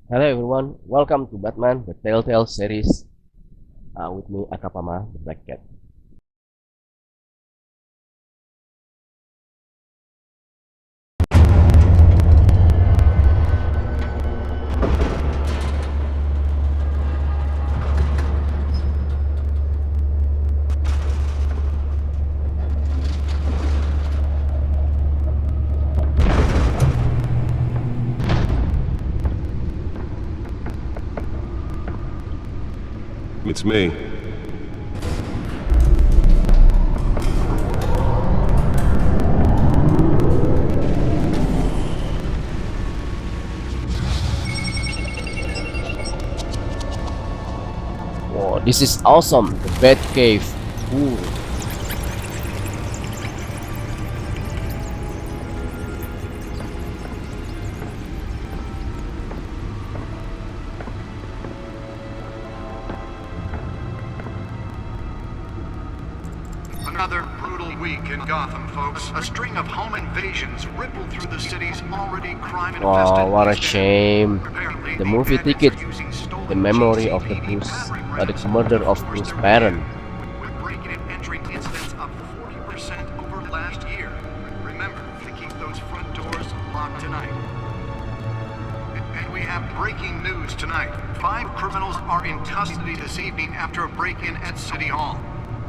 Hello everyone, welcome to Batman The Telltale Series with me Akapama, the Black Cat. It's me. Wow, this is awesome, the Bat Cave. Ooh. Another brutal week in Gotham, folks. A string of home invasions rippled through the city's already crime-infested Wow, what a East End. shame. Apparently, The movie bandits ticket, are using stolen the memory of the GCPD Bruce, battering the rams murder of to force Bruce their Barron. way, with breaking and entering incidents up 40% over last year. Remember to keep those front doors locked tonight. And we have breaking news tonight. 5 criminals are in custody this evening after a break-in at City Hall.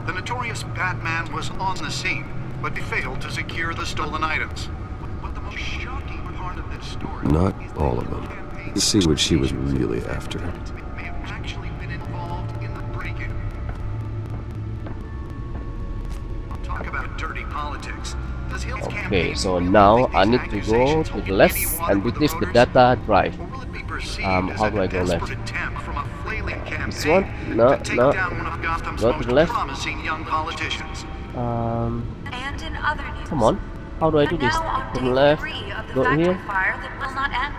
The notorious Batman was on the scene, but he failed to secure the stolen items. But the most shocking part of this story Not is that all of them. campaign Let's see what she was really after. may have actually been involved in the break-in. Talk about dirty politics. Does Hill's Okay, campaign so really now think I these need to go accusations to hold the left any water and with the retrieve the voters? data drive. Or will it be perceived How as do a I go left? desperate attempt from a flailing This campaign one? No, to take no. down one of Gotham's Go to most the left. promising young politicians? And in other news, Come on. How do I do and this? now on From day left, 3 of the go factory here. fire that will not end.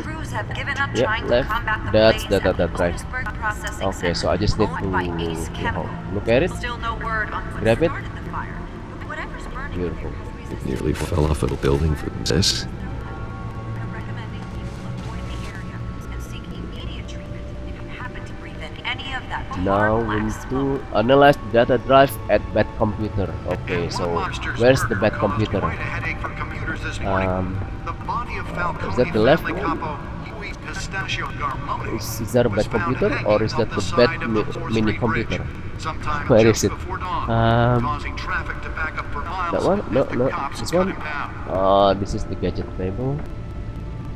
Crews have given up Yeah, trying left. to combat the That's blaze at the right. Otisburg processing Okay, center, so I just need owned by Ace to Chemical. look at it. Still no word on what Grab it. started the fire. But whatever's burning Beautiful. Nearly fell off of a building for this. We're recommending people avoid the area and seek immediate treatment if you happen to breathe in any of that Now hard we black need smoke. to analyze the data drive at Bat Computer. Okay, And so one monster's where's the murder Bat caused Computer? quite a headache for commuters this morning. The body of Falcone is that the left family one? capo Huey Pistachio Garmone Is that a was Bat found computer hanging or is off that the the side Bat of the 4th mini Street computer? Bridge sometime Where just is it? before dawn, causing traffic to back up for miles That one? No, as the no. cops This cut one? him down. This is the gadget table.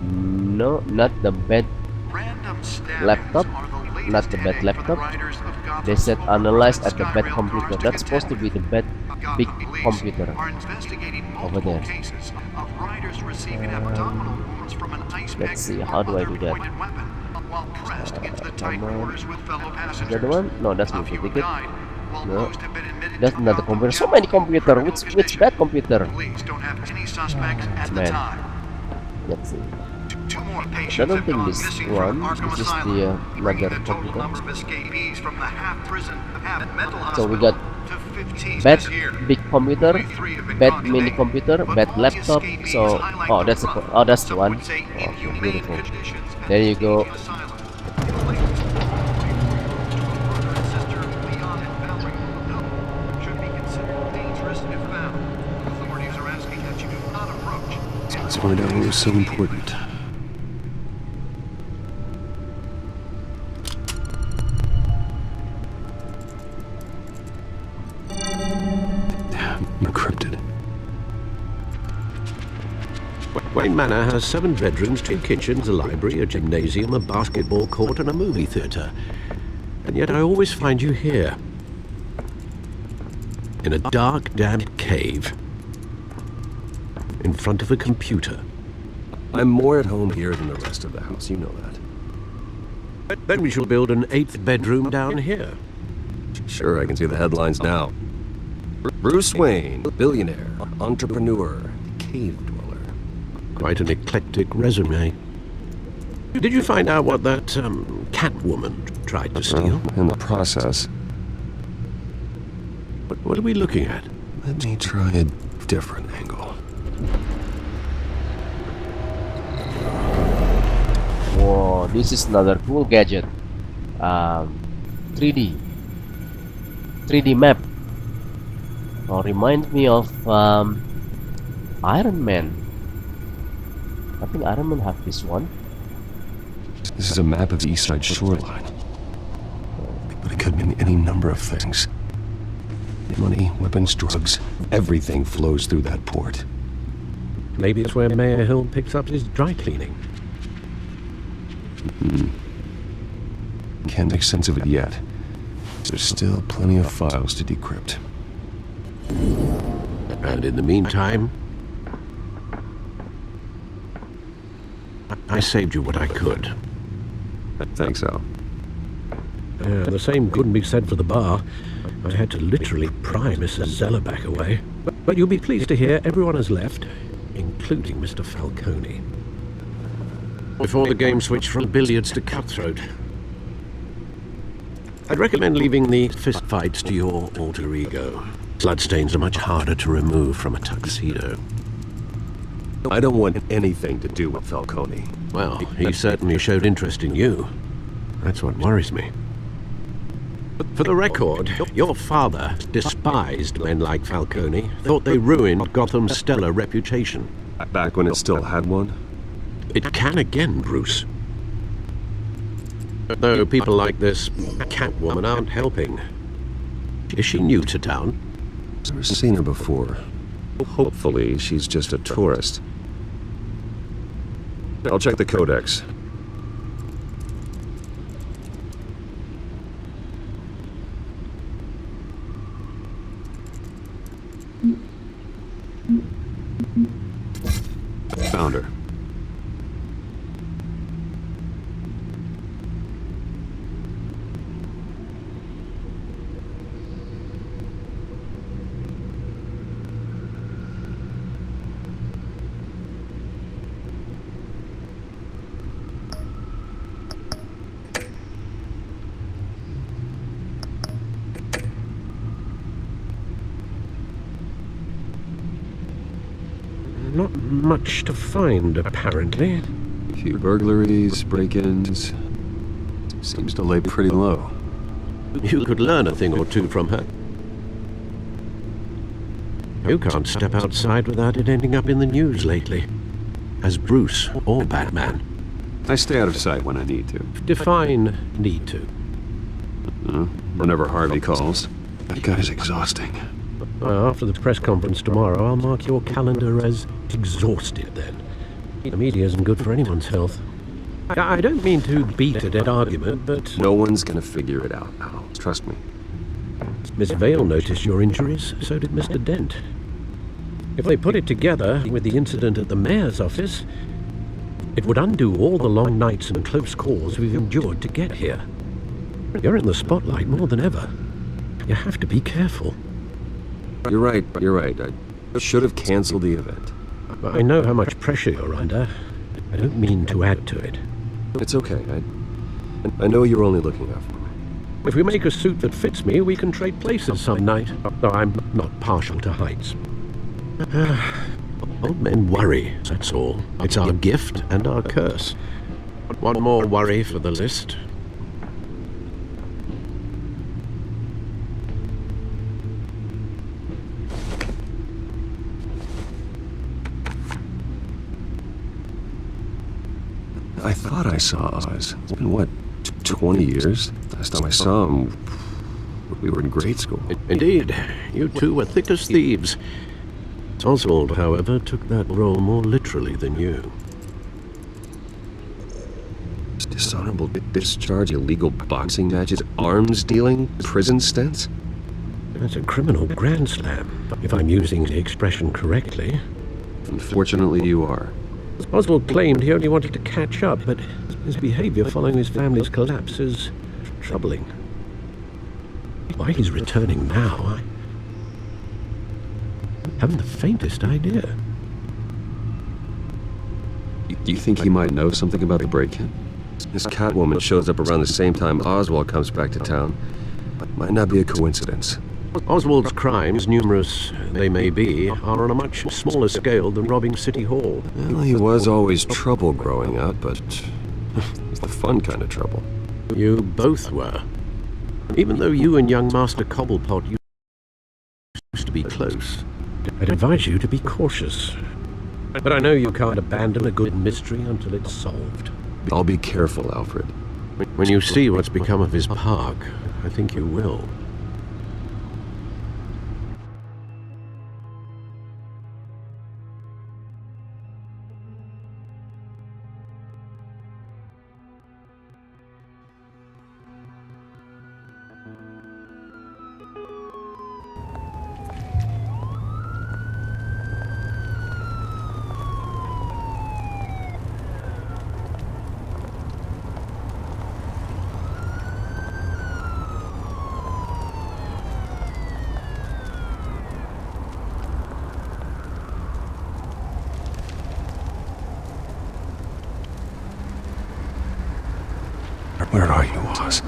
No, not the Bat Random stabbings laptop, are the latest not the Bat headache for the laptop. riders of Gotham's They said overcrowded analyze at the Bat Skyrail computer. cars That's supposed to be contend the Bat with. big Gotham police computer. are investigating Over multiple there. cases of riders receiving abdominal wounds from an ice pick Let's see, or how do I other do that? pointed weapon while pressed into the tight come on. quarters with fellow Is passengers. that the one? No, that's A movie few have ticket. died, while No. most have been admitted That's to another Gotham computer. So General many in computer. critical Which condition. Bat computer? Police don't have any suspects at the Man. time. Let's see. Two more I patients don't have think gone this missing one. from Arkham This is Asylum, the bringing another the total computer. number of escapees from the half-prison, half-mental So we hospital got to 15 Bat this year. big computer, Only 3 have been Bat caught mini today, computer, but Bat all the laptop. escapees So highlight that's the the rough, that's the some one. would say Okay, inhumane beautiful. conditions at There you the go. aging asylum. The latest brother and sister Leon and Valerie Molyneux should be considered dangerous if found. Authorities are asking that you do not approach. Let's find out what was so important. Encrypted. Wayne Manor has 7 bedrooms, 2 kitchens, a library, a gymnasium, a basketball court, and a movie theatre. And yet I always find you here. In a dark, damp cave. In front of a computer. I'm more at home here than the rest of the house, you know that. Then we shall build an 8th bedroom down here. Sure, I can see the headlines now. Bruce Wayne, billionaire, entrepreneur, cave dweller. Quite an eclectic resume. Did you find out what that Catwoman tried to steal? In the process, What are we looking at? let me try a different angle. Oh, this is another cool gadget. 3D 3D map. Oh, reminds me of Iron Man. I think Iron Man have this one. This is a map of the east side shoreline. But it could mean any number of things. Money, weapons, drugs, everything flows through that port. Maybe it's where Mayor Hill picks up his dry cleaning. Can't make sense of it yet. There's still plenty of files to decrypt. And in the meantime, I saved you what I could. Thanks, Al. The same couldn't be said for the bar. I had to literally pry Mrs. Zellerback away. But you'll be pleased to hear everyone has left, including Mr. Falcone. Before the game switched from billiards to cutthroat. I'd recommend leaving the fistfights to your alter ego. Bloodstains are much harder to remove from a tuxedo. I don't want anything to do with Falcone. Well, he certainly showed interest in you. That's what worries me. For the record, your father despised men like Falcone, thought they ruined Gotham's stellar reputation. Back when it still had one? It can again, Bruce. Though people like this Catwoman aren't helping. Is she new to town? Never seen her before. Hopefully, she's just a tourist. I'll check the codex. Found her. Not much to find, apparently. A few burglaries, break-ins. Seems to lay pretty low. You could learn a thing or two from her. You can't step outside without it ending up in the news lately. As Bruce or Batman. I stay out of sight when I need to. Define need to. Whenever Harvey calls. That guy's exhausting. Well, after the press conference tomorrow, I'll mark your calendar as exhausted then. The media isn't good for anyone's health. I don't mean to beat a dead argument, but No one's gonna figure it out, Al. Trust me. Miss Vale noticed your injuries, so did Mr. Dent. If they put it together with the incident at the mayor's office, it would undo all the long nights and close calls we've endured to get here. You're in the spotlight more than ever. You have to be careful. You're right. I should have canceled the event. I know how much pressure you're under. I don't mean to add to it. It's okay. I know you're only looking out for me. If we make a suit that fits me, we can trade places some night. Though I'm not partial to heights. Old men worry, that's all. It's our gift and our curse. One more worry for the list. I thought I saw Oz. It's been, what, 20 years? Last time I saw him, we were in grade school. Indeed, you two were thick as thieves. Oswald, however, took that role more literally than you. Dishonorable discharge, illegal boxing matches, arms dealing, prison stints? That's a criminal grand slam, if I'm using the expression correctly. Unfortunately, you are. Oswald claimed he only wanted to catch up, but his behavior following his family's collapse is troubling. Why he's returning now, I haven't the faintest idea. Do you think he might know something about the break-in? This Catwoman shows up around the same time Oswald comes back to town. Might not be a coincidence. Oswald's crimes, numerous they may be, are on a much smaller scale than robbing City Hall. Well, he was always trouble growing up, but It's the fun kind of trouble. You both were. Even though you and young Master Cobblepot used to be close, I'd advise you to be cautious. But I know you can't abandon a good mystery until it's solved. I'll be careful, Alfred. When you see what's become of his park, I think you will. Where are you, Oz?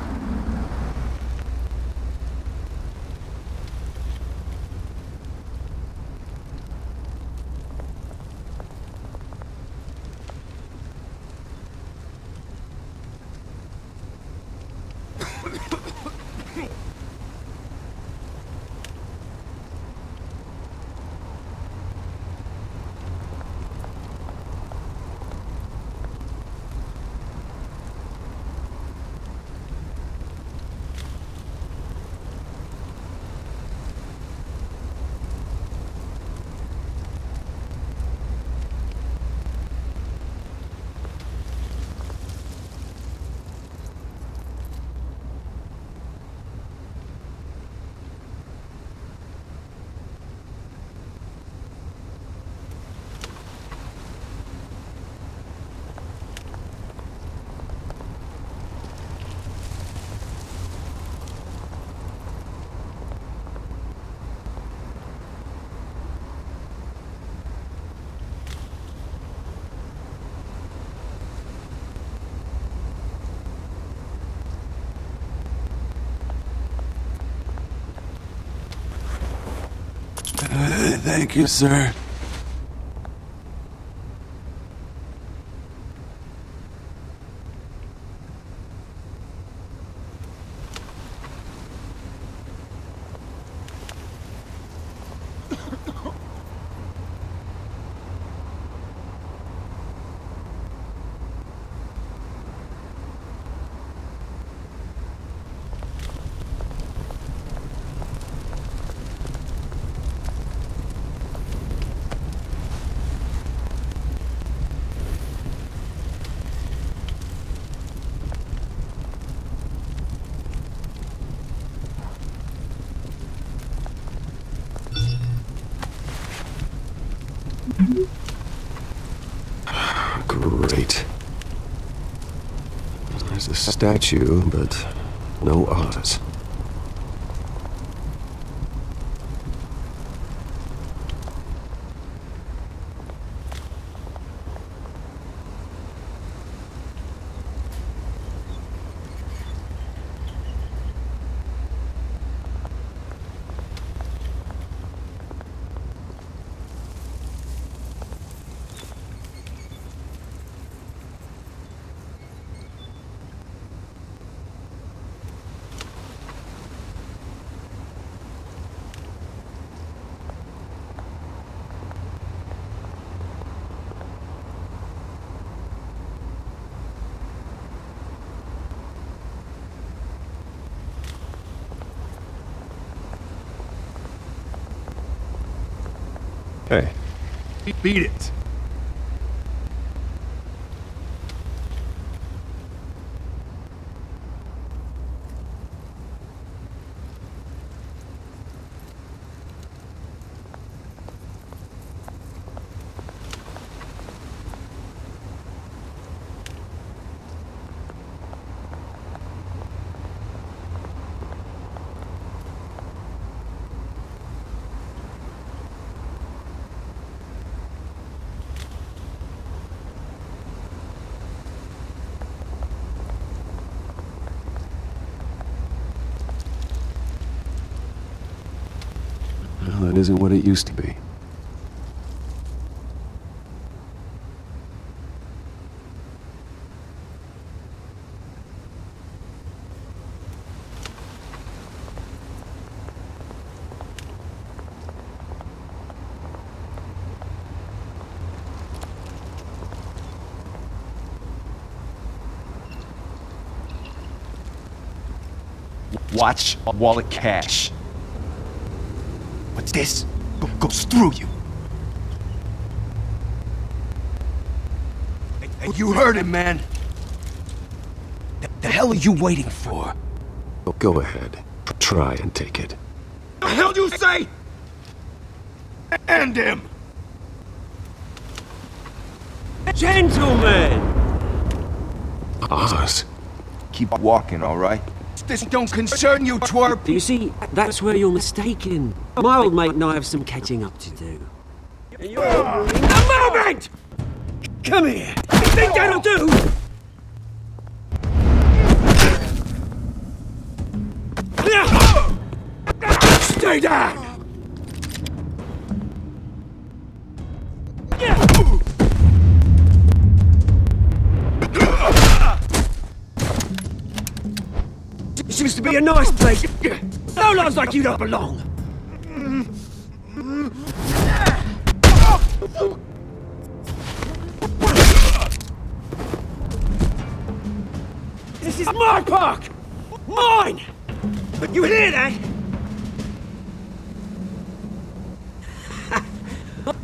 Thank you, sir. Great. There's a statue, but no Oz. Hey. Beat it. Well, that isn't what it used to be. Watch a wall of cash. What's this? Goes through you. Hey, you heard him, man. The hell are you waiting for? Go ahead. Try and take it. The hell do you say? End him! Gentlemen! Oz. Keep walking, all right? This don't concern you, twerp! You see, that's where you're mistaken. My old mate and I have some catching up to do. A moment! Come here! You think that'll do? Stay down! This used to be a nice place. No lives like you don't belong. This is my park! Mine! You hear that?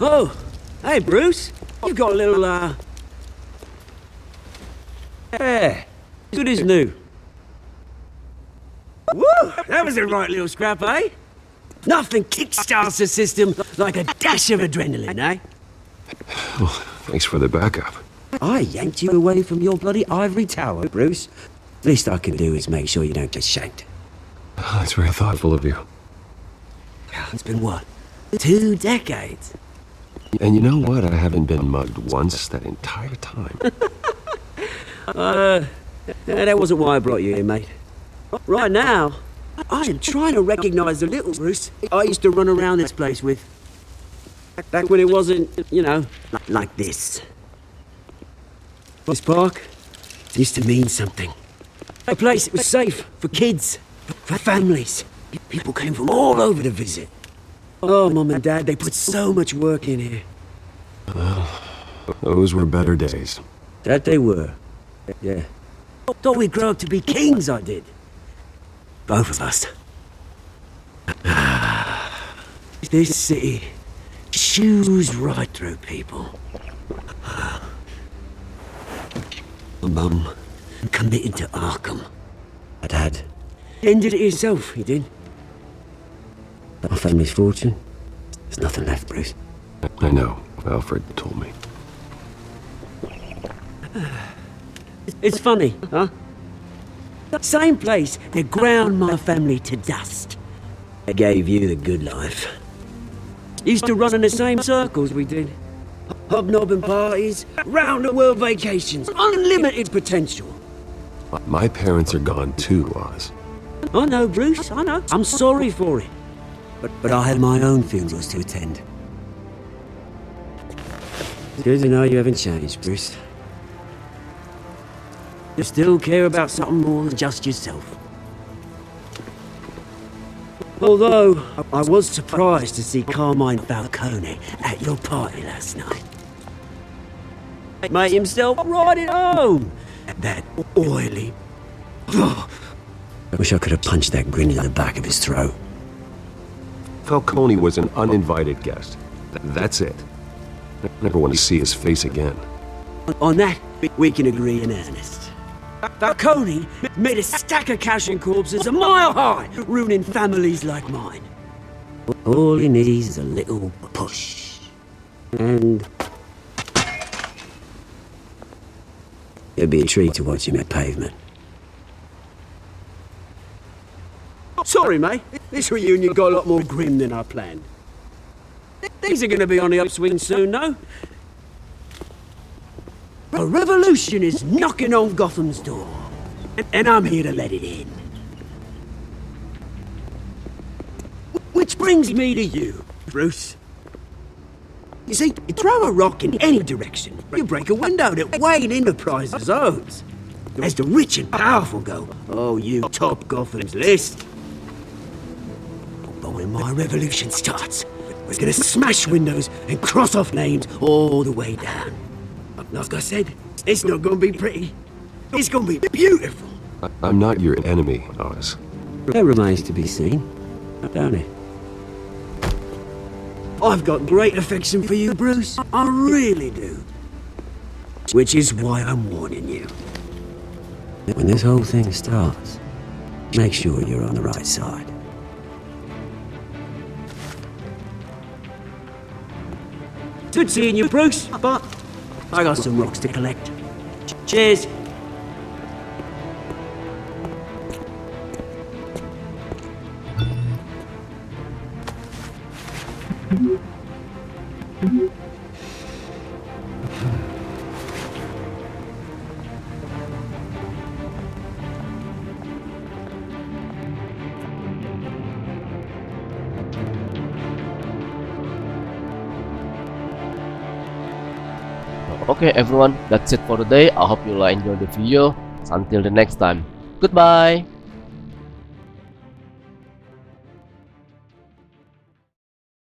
Oh, hey Bruce. You got a little, yeah, good as new. Woo! That was a right little scrap, eh? Nothing kickstarts the system like a dash of adrenaline, eh? Thanks for the backup. I yanked you away from your bloody ivory tower, Bruce. Least I can do is make sure you don't get shanked. That's very thoughtful of you. It's been what? 2 decades? And you know what? I haven't been mugged once that entire time. That wasn't why I brought you here, mate. Right now, I am trying to recognize the little Bruce I used to run around this place with. Back when it wasn't, you know, like this. This park used to mean something. A place that was safe for kids, for families. People came from all over to visit. Oh, Mum and Dad, they put so much work in here. Those were better days. That they were. Yeah. Thought we'd grow up to be kings, I did. Both of us. This city chews right through people. My mum committed to Arkham. My dad ended it himself, he did. Our family's fortune, there's nothing left, Bruce. I know. Alfred told me. It's funny, huh? Same place that ground my family to dust. They gave you the good life. Used to run in the same circles we did. Hobnobbing parties, round-the-world vacations, unlimited potential. My parents are gone too, Oz. I know, Bruce, I know. I'm sorry for it. But I had my own funerals to attend. It's good to know you haven't changed, Bruce. You still care about something more than just yourself. Although, I was surprised to see Carmine Falcone at your party last night. Made himself right at home. That oily... I wish I could have punched that grin in the back of his throat. Falcone was an uninvited guest. That's it. I never want to see his face again. On that, we can agree in earnest. Falcone made a stack of cash and corpses a mile high, ruining families like mine. All he needs is a little push. And... it'd be a treat to watch him at pavement. Sorry, mate. This reunion got a lot more grim than I planned. Things are gonna be on the upswing soon, though. A revolution is knocking on Gotham's door. And I'm here to let it in. Which brings me to you, Bruce. You see, you throw a rock in any direction, you break a window that Wayne Enterprises owns. As the rich and powerful go, oh, you top Gotham's list. But when my revolution starts, we're gonna smash windows and cross off names all the way down. Like I said, it's not gonna be pretty. It's gonna be beautiful. I'm not your enemy, Oz. That remains to be seen, don't it? I've got great affection for you, Bruce. I really do. Which is why I'm warning you. When this whole thing starts, make sure you're on the right side. Good seeing you, Bruce, but I got some rocks to collect. Cheers. Okay everyone, that's it for today. I hope you enjoyed the video. Until the next time, goodbye.